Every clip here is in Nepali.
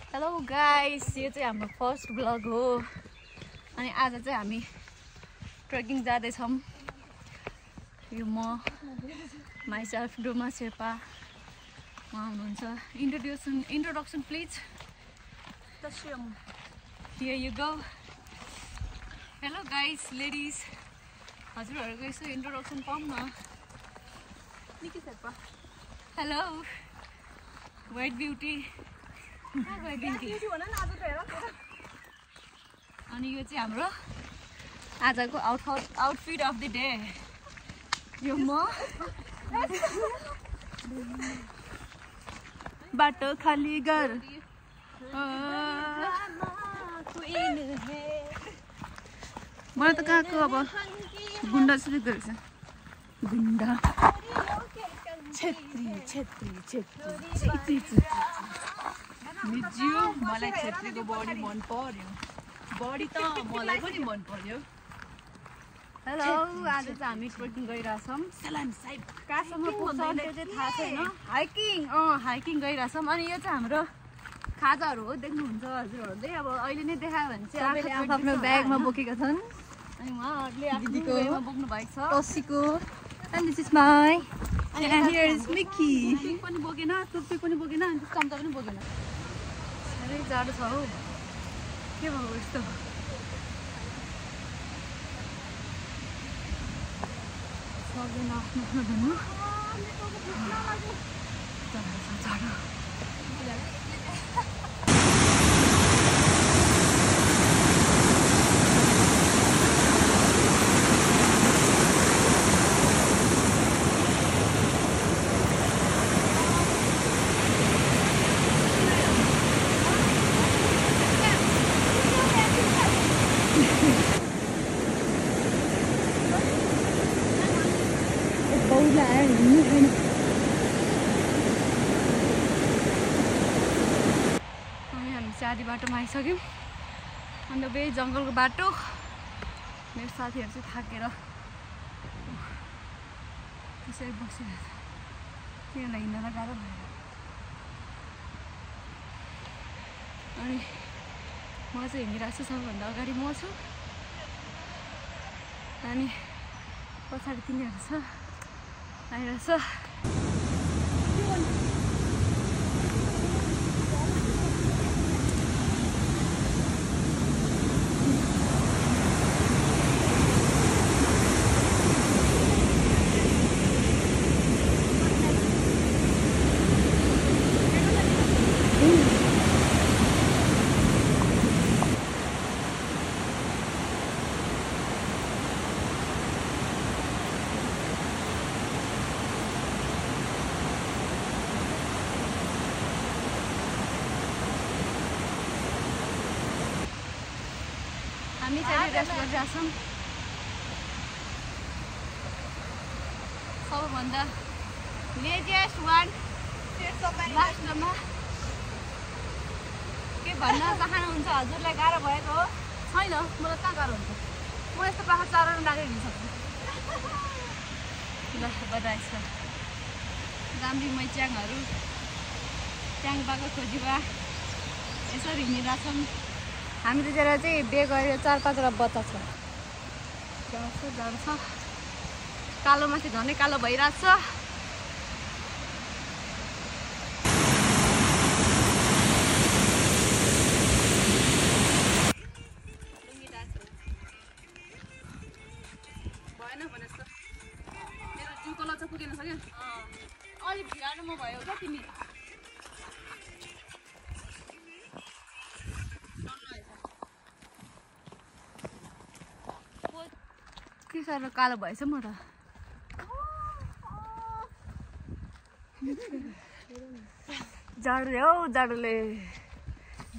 हेलो गाइस, यो चाहिँ हाम्रो फर्स्ट ब्लग हो अनि आज चाहिँ हामी ट्रेकिङ जाँदैछौँ। यो म माइसेल्फ डोमा शेर्पा उहाँ हुनुहुन्छ। Introduction please. Here you go. Hello guys, ladies, हजुरहरूको यसो इन्ट्रोडक्सन पाऊँ न। Nikki Sherpa. Hello white beauty. अनि यो चाहिँ हाम्रो आजको आउटफिट अफ द डे। यो म बाटो खाली गर मलाई त कहाँको अब गुन्डा जस्तो गरेछ। गुन्डा छेत्री छेत्री छेत्री मिज्यू। मलाई छेत्रीको बडी मन पर्यो। बडी त मलाई पनि मन पर्यो। हेलो, आज चाहिँ हामी ट्रेकिङ गइरहेछौँ। कहाँसम्म पुग्छ त्यो चाहिँ थाहा छैन। हाइकिङ गइरहेछौँ। अनि यो चाहिँ हाम्रो खाजाहरू हो, देख्नुहुन्छ हजुरहरूले। अब अहिले नै देखायो भने चाहिँ आफ्नो ब्यागमा बोकेका छन्। अनि उहाँहरूले आफ्नो ब्यागमा बोक्नु भएको छ टसीको। And this is my and here is Mickey. पनि बोकेन, टुप्पी पनि बोकेन, अनि चम्चा पनि बोकेन। साह्रै जाडो छ हौ। के भयो यस्तो? सक्दैन आफ्नो भन्नु। जाडो आधी बाटोमा आइसक्यौँ। अन्त वे जङ्गलको बाटो। मेरो साथीहरू चाहिँ थाकेर त्यसरी बसिरहेको छ। तिनीहरूलाई हिँड्न गाह्रो भयो। अनि म चाहिँ हिँडिरहेको छु, सबैभन्दा अगाडि म छु। अनि पछाडि तिनीहरू छ, आइरहेछ। हामी चाहिँ रेस्ट गरिरहेछौँ। सबैभन्दा लेजिएस्ट वान लास्टमा के भन्न चाहनुहुन्छ? हजुरलाई गाह्रो भएको हो? छैन, मलाई कहाँ गाह्रो हुन्छ? म यस्तो पाखा चराउनु लागेर हिँड्न सक्छु। ल बधाई छ। जाम्री मैच्याङहरू च्याङपाको खोजीमा यसरी हिँडिरहेछौँ। हामीतिर चाहिँ बे गरेर 4-5वटा बच्चा छ। जाडो छ। कालोमाथि झनै कालो भइरहेछ। भएन भने जस्तो मेरो जिउको लच्चा पुगेन सक्यो। अलिक भिरानो भयो क्या तिमी? के साह्रो कालो भएछ म त। जाडोले हौ, जाडोले।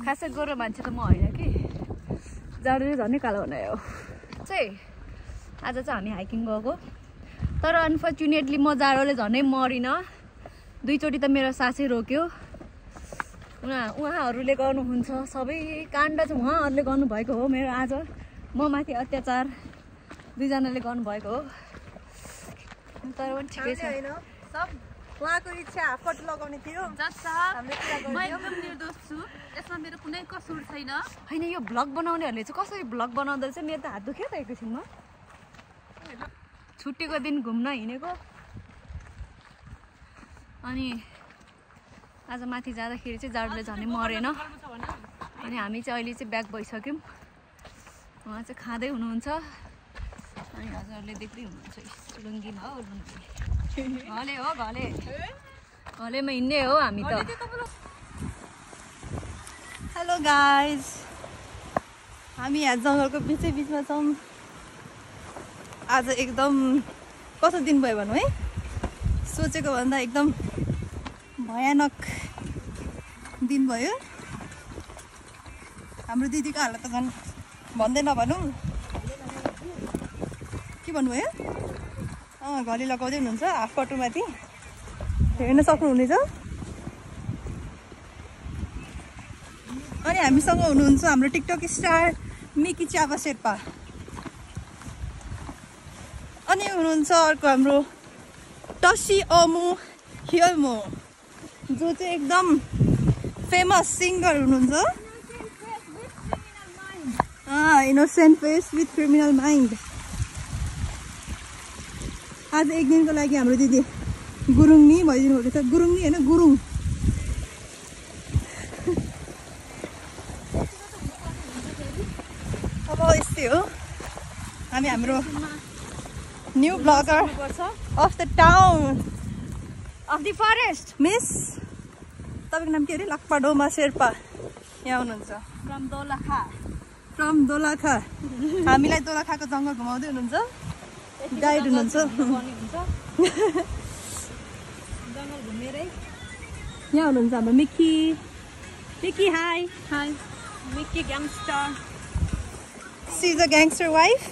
खासै गोरो मान्छे त म होइन कि, जाडोले झनै कालो बनायो चाहिँ। आज चाहिँ हामी हाइकिङ गएको, तर अनफर्चुनेटली म जाडोले झनै मरिनँ। 2 चोटि त मेरो सासै रोक्यो। उहाँहरूले गर्नुहुन्छ, सबै काण्ड चाहिँ उहाँहरूले गर्नुभएको हो। मेरो आज म माथि अत्याचार 2 जनाले गर्नुभएको हो। तर पनि ठिकै छ। सब उहाँको इच्छा हाफपट लगाउने थियो। म एकदम निर्दोष छु। यसमा मेरो कुनै कसुर छैन। हैन यो भ्लग बनाउनेहरूले चाहिँ कसरी भ्लग बनाउँदा चाहिँ मेरो त हात दुख्यो त एकैछिनमा। छुट्टीको दिन घुम्न हिँडेको अनि आज माथि जाँदाखेरि चाहिँ जाडोले झनै मरेन। अनि हामी चाहिँ अहिले चाहिँ ब्याक भइसक्यौँ। उहाँ चाहिँ खाँदै हुनुहुन्छ अनि हजुरहरूले देख्दै हुनुहुन्छ लुङ्गीमा हो लुङ्गी घले हो घले घलेमा हिँड्ने हो हामी त। हेलो गाइज, हामी यहाँ जङ्गलको बिचमा छौँ। आज एकदम कस्तो दिन भयो भनौँ है, सोचेको भन्दा एकदम भयानक दिन भयो। हाम्रो दिदीको हालत त झन् भन्दै नभनौँ। के भन्नुभयो? घली लगाउँदै हुनुहुन्छ हाफ कटुमाथि, हेर्न सक्नुहुनेछ। अनि हामीसँग हुनुहुन्छ हाम्रो टिकटक स्टार मिकी च्यापा शेर्पा। अनि हुनुहुन्छ अर्को हाम्रो टसी अमु हियल्मो, जो चाहिँ एकदम फेमस सिङ्गर हुनुहुन्छ। Innocent face with criminal mind. आज एक दिनको लागि हाम्रो दिदी गुरुङनी भइदिनु भएको छ। गुरुङनी होइन, गुरुङ। अब यस्तै हो, हामी हाम्रो new bagger of the town of the forest miss, तपाईँको नाम के अरे? लाक्पा डोमा शेर्पा यहाँ हुनुहुन्छ। फ्रम दोलखा। हामीलाई दोलखाको जङ्गल घुमाउँदै हुनुहुन्छ, गाइड हुनुहुन्छ। यहाँ हुनुहुन्छ हाम्रो Mickey. Mickey high. High Mickey gangster. She is a gangster wife,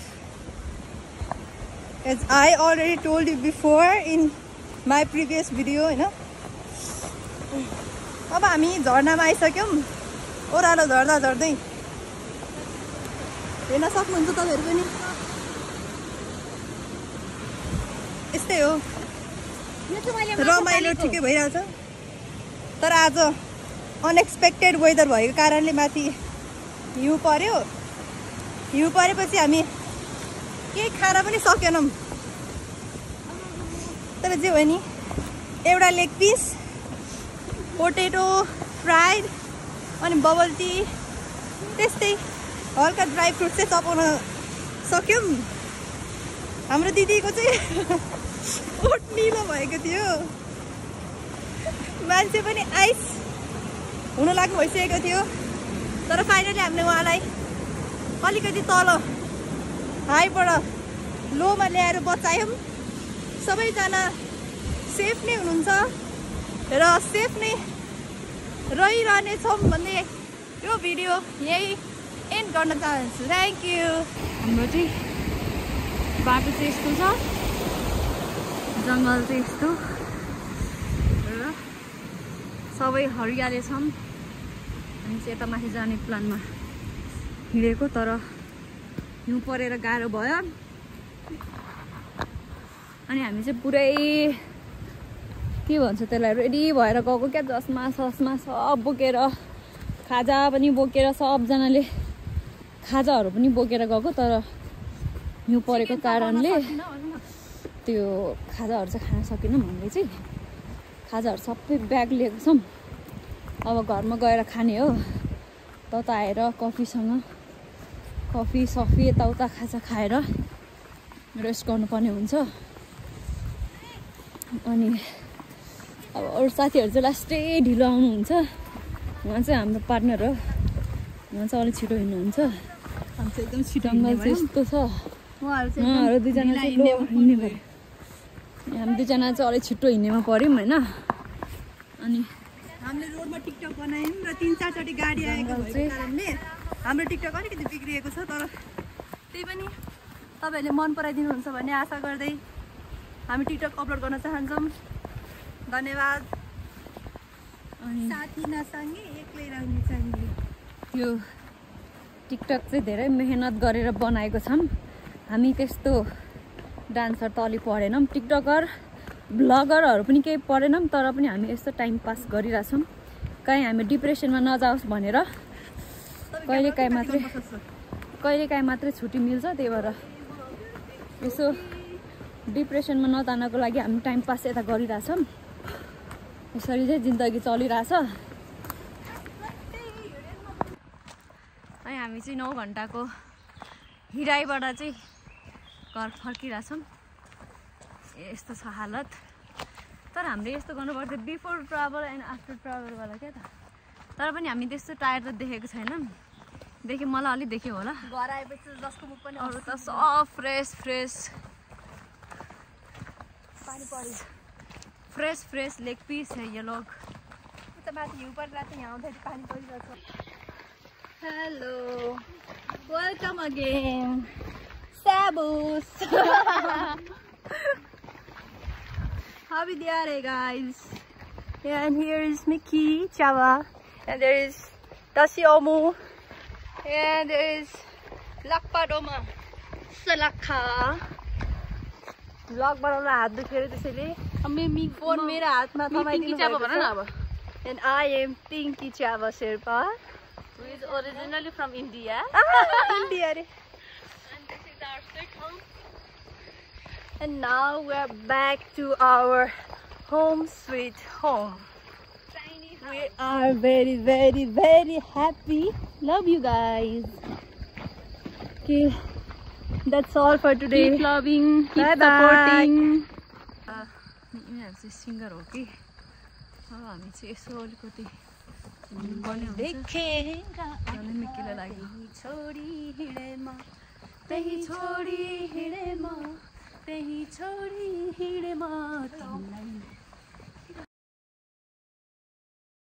as I already told you before in my previous video, होइन। अब हामी झर्नामा आइसक्यौँ। ओह्रालो झर्दा झर्दै हेर्न सक्नुहुन्छ तपाईँहरू पनि। यस्तै हो, रमाइलो ठिकै भइरहेछ। तर आज अनएक्सपेक्टेड वेदर भएको कारणले माथि हिउँ पर्यो। हिउँ परेपछि हामी केही खान पनि सकेनौँ। तर जे भयो नि, एउटा लेग पिस, पोटेटो फ्राइड अनि बबल टी, त्यस्तै हल्का ड्राई फ्रुट चाहिँ चपाउन सक्यौँ। हाम्रो दिदीको चाहिँ ओठ निलो भएको थियो, मान्छे पनि आइस हुन लाग्नु भइसकेको थियो। तर फाइनली हामीले उहाँलाई अलिकति तल हाईबाट लोमा ल्याएर बचायौँ। सबैजना सेफ नै हुनुहुन्छ र सेफ नै रहिरहनेछौँ भन्ने यो भिडियो यही एन्ड गर्न चाहन्छु। Thank you. हाम्रो चाहिँ बाटो चाहिँ यस्तो छ, जङ्गल चाहिँ यस्तो र सबै हरियाली छन्। हामी चाहिँ यता माथि जाने प्लानमा हिँडेको, तर हिउँ परेर गाह्रो भयो। अनि हामी चाहिँ पुरै के भन्छ त्यसलाई रेडी भएर गएको क्या, जसमा ससमा सब बोकेर, खाजा पनि बोकेर, सबजनाले खाजाहरू पनि बोकेर गएको। तर हिउँ परेको कारणले त्यो खाजाहरू चाहिँ खान सकेनौँ। हामीले चाहिँ खाजाहरू सबै ब्याग लिएको छौँ। अब घरमा गएर खाने हो। तता आएर कफी सफी यताउता खाजा खाएर रेस्ट गर्नुपर्ने हुन्छ। अनि अब अरू साथीहरू चाहिँ लास्टै ढिलो आउनुहुन्छ। उहाँ चाहिँ हाम्रो पार्टनर हो, उहाँ चाहिँ अलिक छिटो हिँड्नुहुन्छ। एकदम छिटो जङ्गल चाहिँ यस्तो छ। उहाँहरू दुईजना चाहिँ हिँड्ने भयो। हामी दुईजना चाहिँ अलिक छिटो हिँड्नेमा पऱ्यौँ होइन। अनि हामीले रोडमा टिकटक बनायौँ र 3-4चोटि गाडी आएको भएको कारणले हाम्रो टिकटक अलिकति बिग्रिएको छ। तर त्यही पनि तपाईँहरूले मन पराइदिनुहुन्छ भन्ने आशा गर्दै हामी टिकटक अपलोड गर्न चाहन्छौँ। धन्यवाद। अनि साथी नसँगै एक्लै रहने सँगै। यो टिकटक चाहिँ धेरै मेहनत गरेर बनाएको छौँ। हामी त्यस्तो डान्सर त अलि पढेनौँ, टिकटकर ब्लगरहरू पनि केही पढेनौँ। तर पनि हामी यस्तो टाइम पास गरिरहेछौँ। कहीँ हामी डिप्रेसनमा नजाओस् भनेर कहिलेकाहीँ मात्रै छुट्टी मिल्छ। त्यही भएर यसो डिप्रेसनमा नजानको लागि हामी टाइम पास यता गरिरहेछौँ। यसरी चाहिँ जिन्दगी चलिरहेछ। अनि हामी चाहिँ 9 घन्टाको हिँडाइबाट चाहिँ घर फर्किरहेछौँ। यस्तो छ हालत। तर हामीले यस्तो गर्नुपर्थ्यो बिफोर ट्राभल एन्ड आफ्टर ट्राभलवाला क्या त। तर पनि हामी त्यस्तो टायर्ड त देखेको छैनौँ। देखेँ मलाई अलिक देख्यो होला। घर आएपछि जसको मुख पनि अरू त सब फ्रेस पानी पऱ्यो। फ्रेस लेग पीस है ये लोग। उता माथि हिउँ परिरहेको थियो, यहाँ आउँदाखेरि पानी परिरहेको छ। Hello, welcome again Sabus. Happy Diare, guys. Yeah, and here is Mickey, Chava, and there is Tasiomu, and there is Lakpadoma, Salakha. Vlog बनाउन हात दुखेर त्यसैले फोन मेरो हातमा थमाइदिनु भएको छ। And I am Pinky Chava Sherpa, who is originally from India. India. And this is our sweet home. And now we're back to our home sweet home. We are very, very, very happy. Love you guys. Okay, that's all for today. Keep loving, keep Bye supporting. यिनीहरू चाहिँ सिङ्गर हो कि अब हामी चाहिँ यसो अलिकति मिकिलो लाग्यो। छोडी हिँडे म तिमीलाई